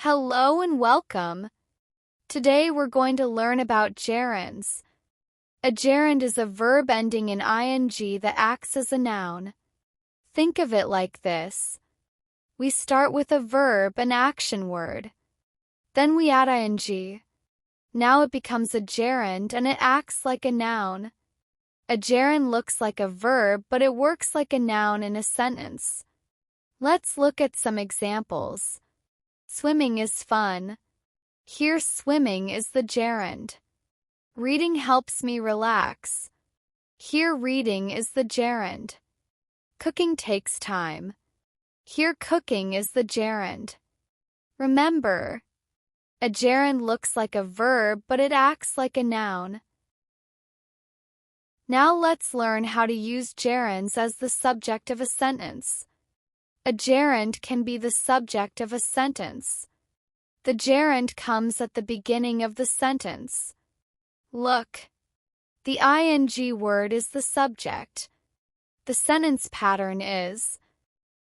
Hello and welcome. Today we're going to learn about gerunds. A gerund is a verb ending in ing that acts as a noun. Think of it like this. We start with a verb, an action word. Then we add ing. Now it becomes a gerund and it acts like a noun. A gerund looks like a verb, but it works like a noun in a sentence. Let's look at some examples. Swimming is fun. Here swimming is the gerund. Reading helps me relax. Here reading is the gerund. Cooking takes time. Here cooking is the gerund. Remember, a gerund looks like a verb, but it acts like a noun. Now let's learn how to use gerunds as the subject of a sentence. A gerund can be the subject of a sentence. The gerund comes at the beginning of the sentence. Look. The ing word is the subject. The sentence pattern is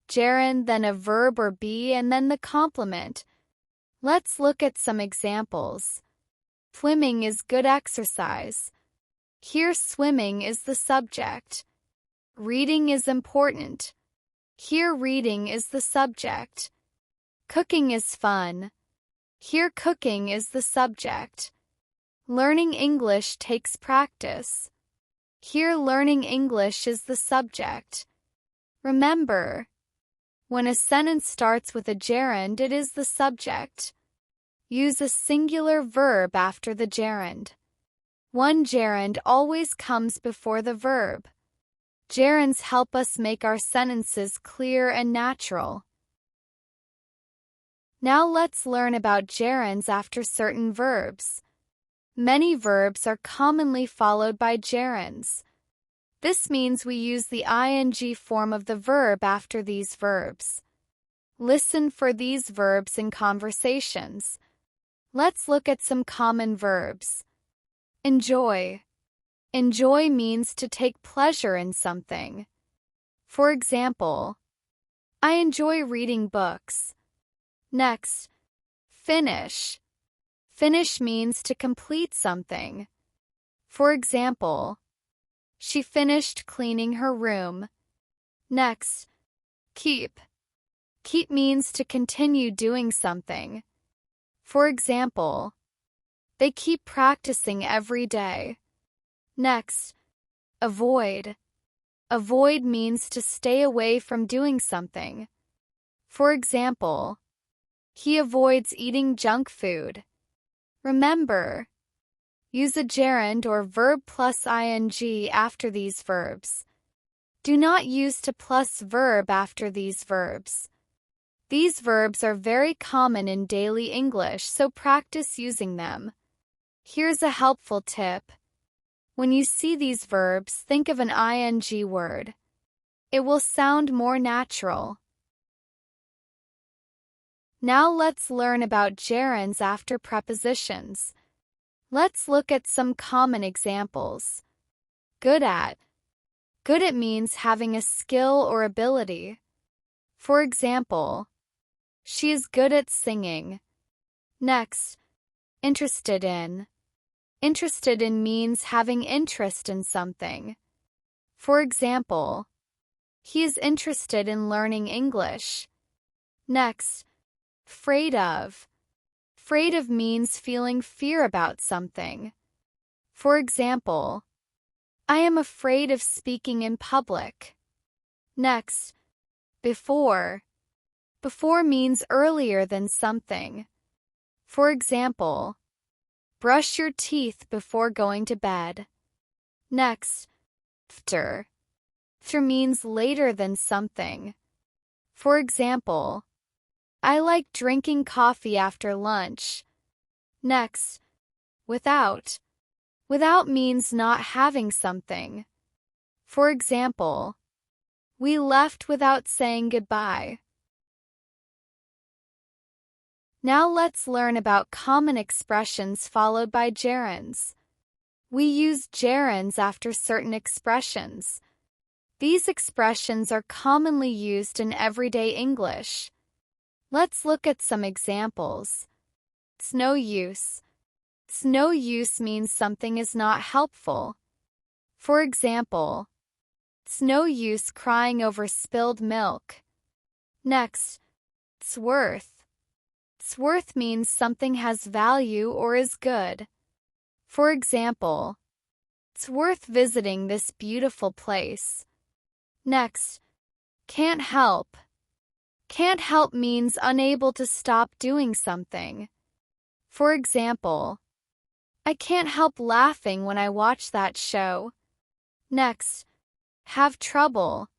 gerund, then a verb or be, and then the complement. Let's look at some examples. Swimming is good exercise. Here swimming is the subject. Reading is important. Here reading is the subject. Cooking is fun. Here cooking is the subject. Learning English takes practice. Here learning English is the subject. Remember, when a sentence starts with a gerund, it is the subject. Use a singular verb after the gerund. One gerund always comes before the verb. Gerunds help us make our sentences clear and natural. Now let's learn about gerunds after certain verbs. Many verbs are commonly followed by gerunds. This means we use the ing form of the verb after these verbs. Listen for these verbs in conversations. Let's look at some common verbs. Enjoy. Enjoy means to take pleasure in something. For example, I enjoy reading books. Next, finish. Finish means to complete something. For example, she finished cleaning her room. Next, keep. Keep means to continue doing something. For example, they keep practicing every day. Next, avoid. Avoid means to stay away from doing something. For example, he avoids eating junk food. Remember, use a gerund or verb plus ing after these verbs. Do not use to plus verb after these verbs. These verbs are very common in daily English, so practice using them. Here's a helpful tip. When you see these verbs, think of an ing word. It will sound more natural. Now let's learn about gerunds after prepositions. Let's look at some common examples. Good at. Good at means having a skill or ability. For example, she is good at singing. Next, interested in. Interested in means having interest in something. For example, he is interested in learning English. Next, afraid of. Afraid of means feeling fear about something. For example, I am afraid of speaking in public. Next, before. Before means earlier than something. For example, brush your teeth before going to bed. Next, after. After means later than something. For example, I like drinking coffee after lunch. Next, without. Without means not having something. For example, we left without saying goodbye. Now let's learn about common expressions followed by gerunds. We use gerunds after certain expressions. These expressions are commonly used in everyday English. Let's look at some examples. It's no use. It's no use means something is not helpful. For example, it's no use crying over spilled milk. Next, it's worth. It's worth means something has value or is good. For example, it's worth visiting this beautiful place. Next, can't help. Can't help means unable to stop doing something. For example, I can't help laughing when I watch that show. Next, have trouble.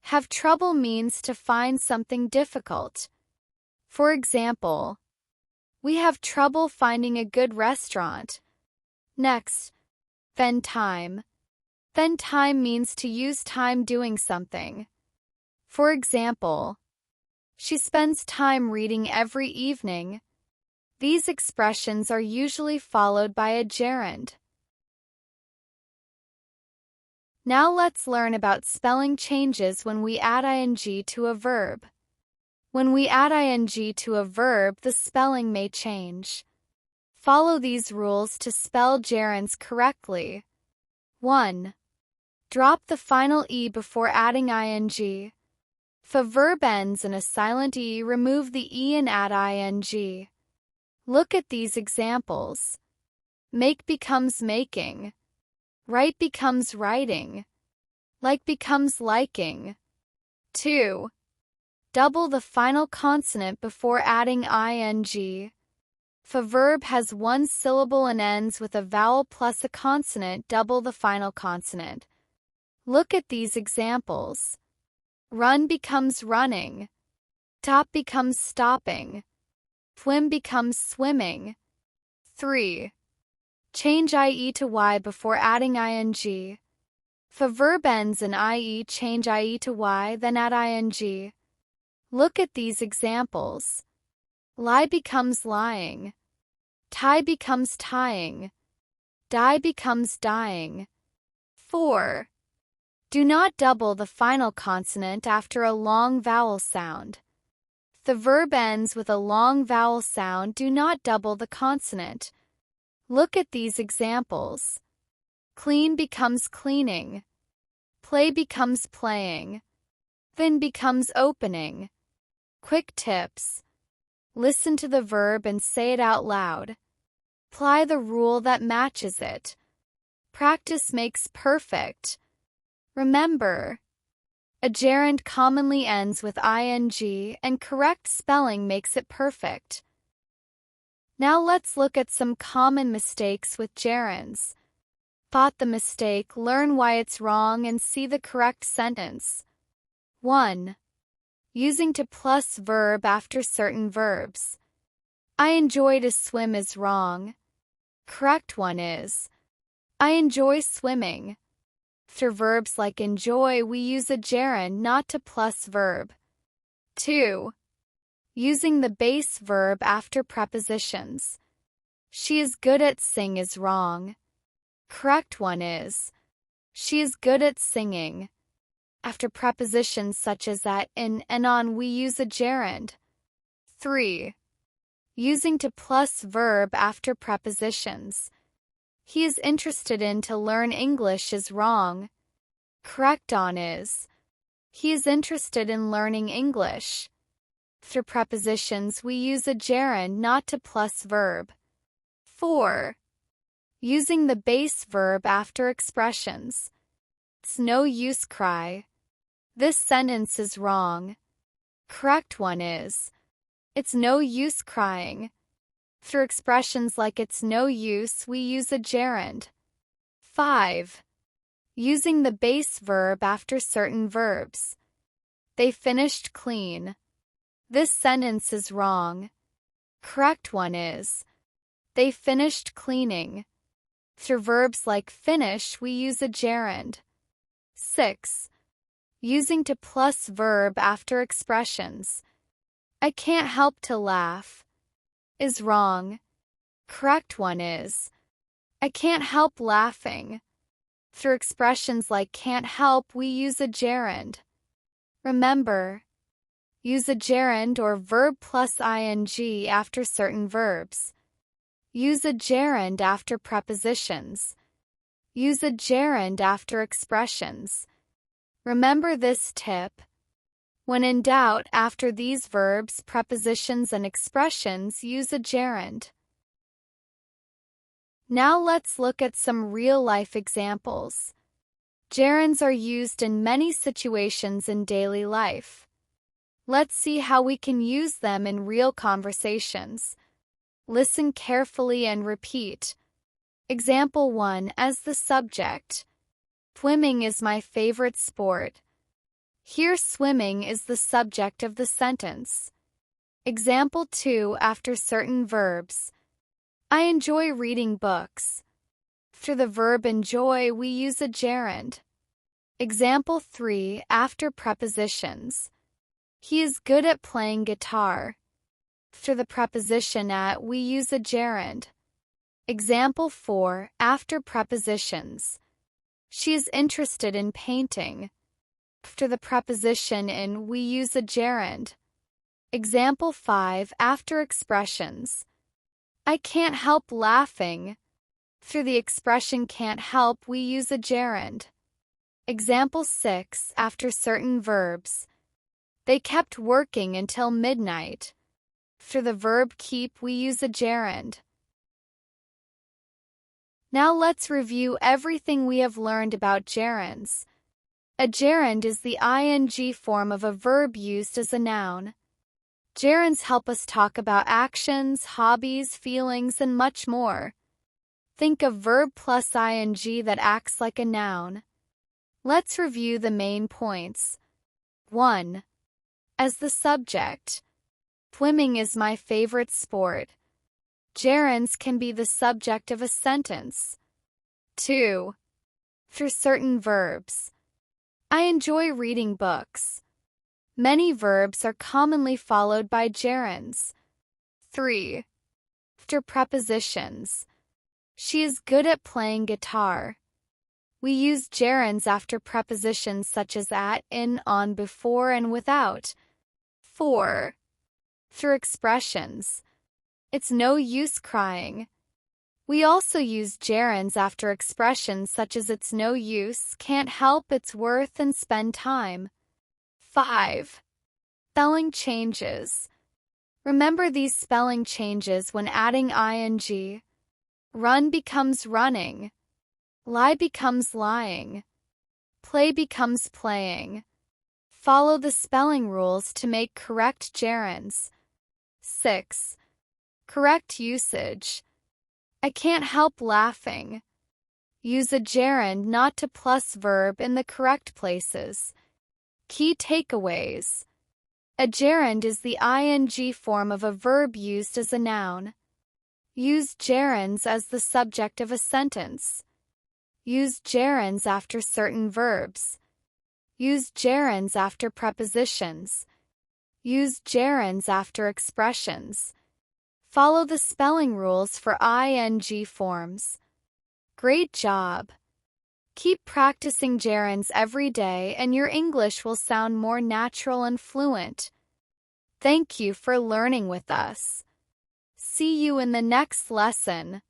Have trouble means to find something difficult. For example, we have trouble finding a good restaurant. Next, spend time. Spend time means to use time doing something. For example, she spends time reading every evening. These expressions are usually followed by a gerund. Now let's learn about spelling changes when we add ing to a verb. When we add ing to a verb, the spelling may change. Follow these rules to spell gerunds correctly. 1. Drop the final e before adding ing. If a verb ends in a silent e, remove the e and add ing. Look at these examples. Make becomes making. Write becomes writing. Like becomes liking. 2. Double the final consonant before adding ing. If a verb has one syllable and ends with a vowel plus a consonant, double the final consonant. Look at these examples. Run becomes running. Stop becomes stopping. Swim becomes swimming. 3. Change ie to y before adding ing. If a verb ends in ie, change ie to y, then add ing. Look at these examples. Lie becomes lying. Tie becomes tying. Die becomes dying. 4. Do not double the final consonant after a long vowel sound. If the verb ends with a long vowel sound, do not double the consonant. Look at these examples. Clean becomes cleaning. Play becomes playing. Open becomes opening. Quick tips. Listen to the verb and say it out loud. Apply the rule that matches it. Practice makes perfect. Remember, a gerund commonly ends with ing, and correct spelling makes it perfect. Now let's look at some common mistakes with gerunds. Spot the mistake, learn why it's wrong, and see the correct sentence. 1. Using to plus verb after certain verbs. I enjoy to swim is wrong. Correct one is, I enjoy swimming. After verbs like enjoy, we use a gerund, not to plus verb. 2. Using the base verb after prepositions. She is good at sing is wrong. Correct one is, she is good at singing. After prepositions such as at, in, and on, we use a gerund. 3. Using to plus verb after prepositions. He is interested in to learn English is wrong. Correct on is, he is interested in learning English. After prepositions, we use a gerund, not to plus verb. 4. Using the base verb after expressions. It's no use cry. This sentence is wrong. Correct one is, it's no use crying. After expressions like it's no use, we use a gerund. 5. Using the base verb after certain verbs. They finished clean. This sentence is wrong. Correct one is, they finished cleaning. After verbs like finish, we use a gerund. 6. Using to plus verb after expressions. I can't help to laugh is wrong. Correct one is, I can't help laughing. After expressions like can't help, we use a gerund. Remember, Use a gerund or verb plus ing after certain verbs. Use a gerund after prepositions. Use a gerund after expressions. Remember this tip. When in doubt, after these verbs, prepositions, and expressions, use a gerund. Now let's look at some real-life examples. Gerunds are used in many situations in daily life. Let's see how we can use them in real conversations. Listen carefully and repeat. Example 1 as the subject. Swimming is my favorite sport. Here swimming is the subject of the sentence. Example 2 after certain verbs. I enjoy reading books. After the verb enjoy, we use a gerund. Example 3 after prepositions. He is good at playing guitar. After the preposition at, we use a gerund. Example 4 after prepositions. She is interested in painting. After the preposition in, we use a gerund. Example 5 after expressions. I can't help laughing. After the expression can't help, we use a gerund. Example 6 after certain verbs. They kept working until midnight. After the verb keep, we use a gerund. Now let's review everything we have learned about gerunds. A gerund is the ing form of a verb used as a noun. Gerunds help us talk about actions, hobbies, feelings, and much more. Think of verb plus ing that acts like a noun. Let's review the main points. 1. As the subject. Swimming is my favorite sport. Gerunds can be the subject of a sentence. 2. For certain verbs. I enjoy reading books. Many verbs are commonly followed by gerunds. 3. After prepositions. She is good at playing guitar. We use gerunds after prepositions such as at, in, on, before, and without. 4. Through expressions. It's no use crying. We also use gerunds after expressions such as it's no use, can't help, it's worth, and spend time. 5. Spelling changes. Remember these spelling changes when adding ing. Run becomes running. Lie becomes lying. Play becomes playing. Follow the spelling rules to make correct gerunds. 6. Correct usage. I can't help laughing. Use a gerund not to plus verb in the correct places. Key takeaways. A gerund is the ing form of a verb used as a noun. Use gerunds as the subject of a sentence. Use gerunds after certain verbs. Use gerunds after prepositions. Use gerunds after expressions. Follow the spelling rules for ing forms. Great job! Keep practicing gerunds every day and your English will sound more natural and fluent. Thank you for learning with us. See you in the next lesson.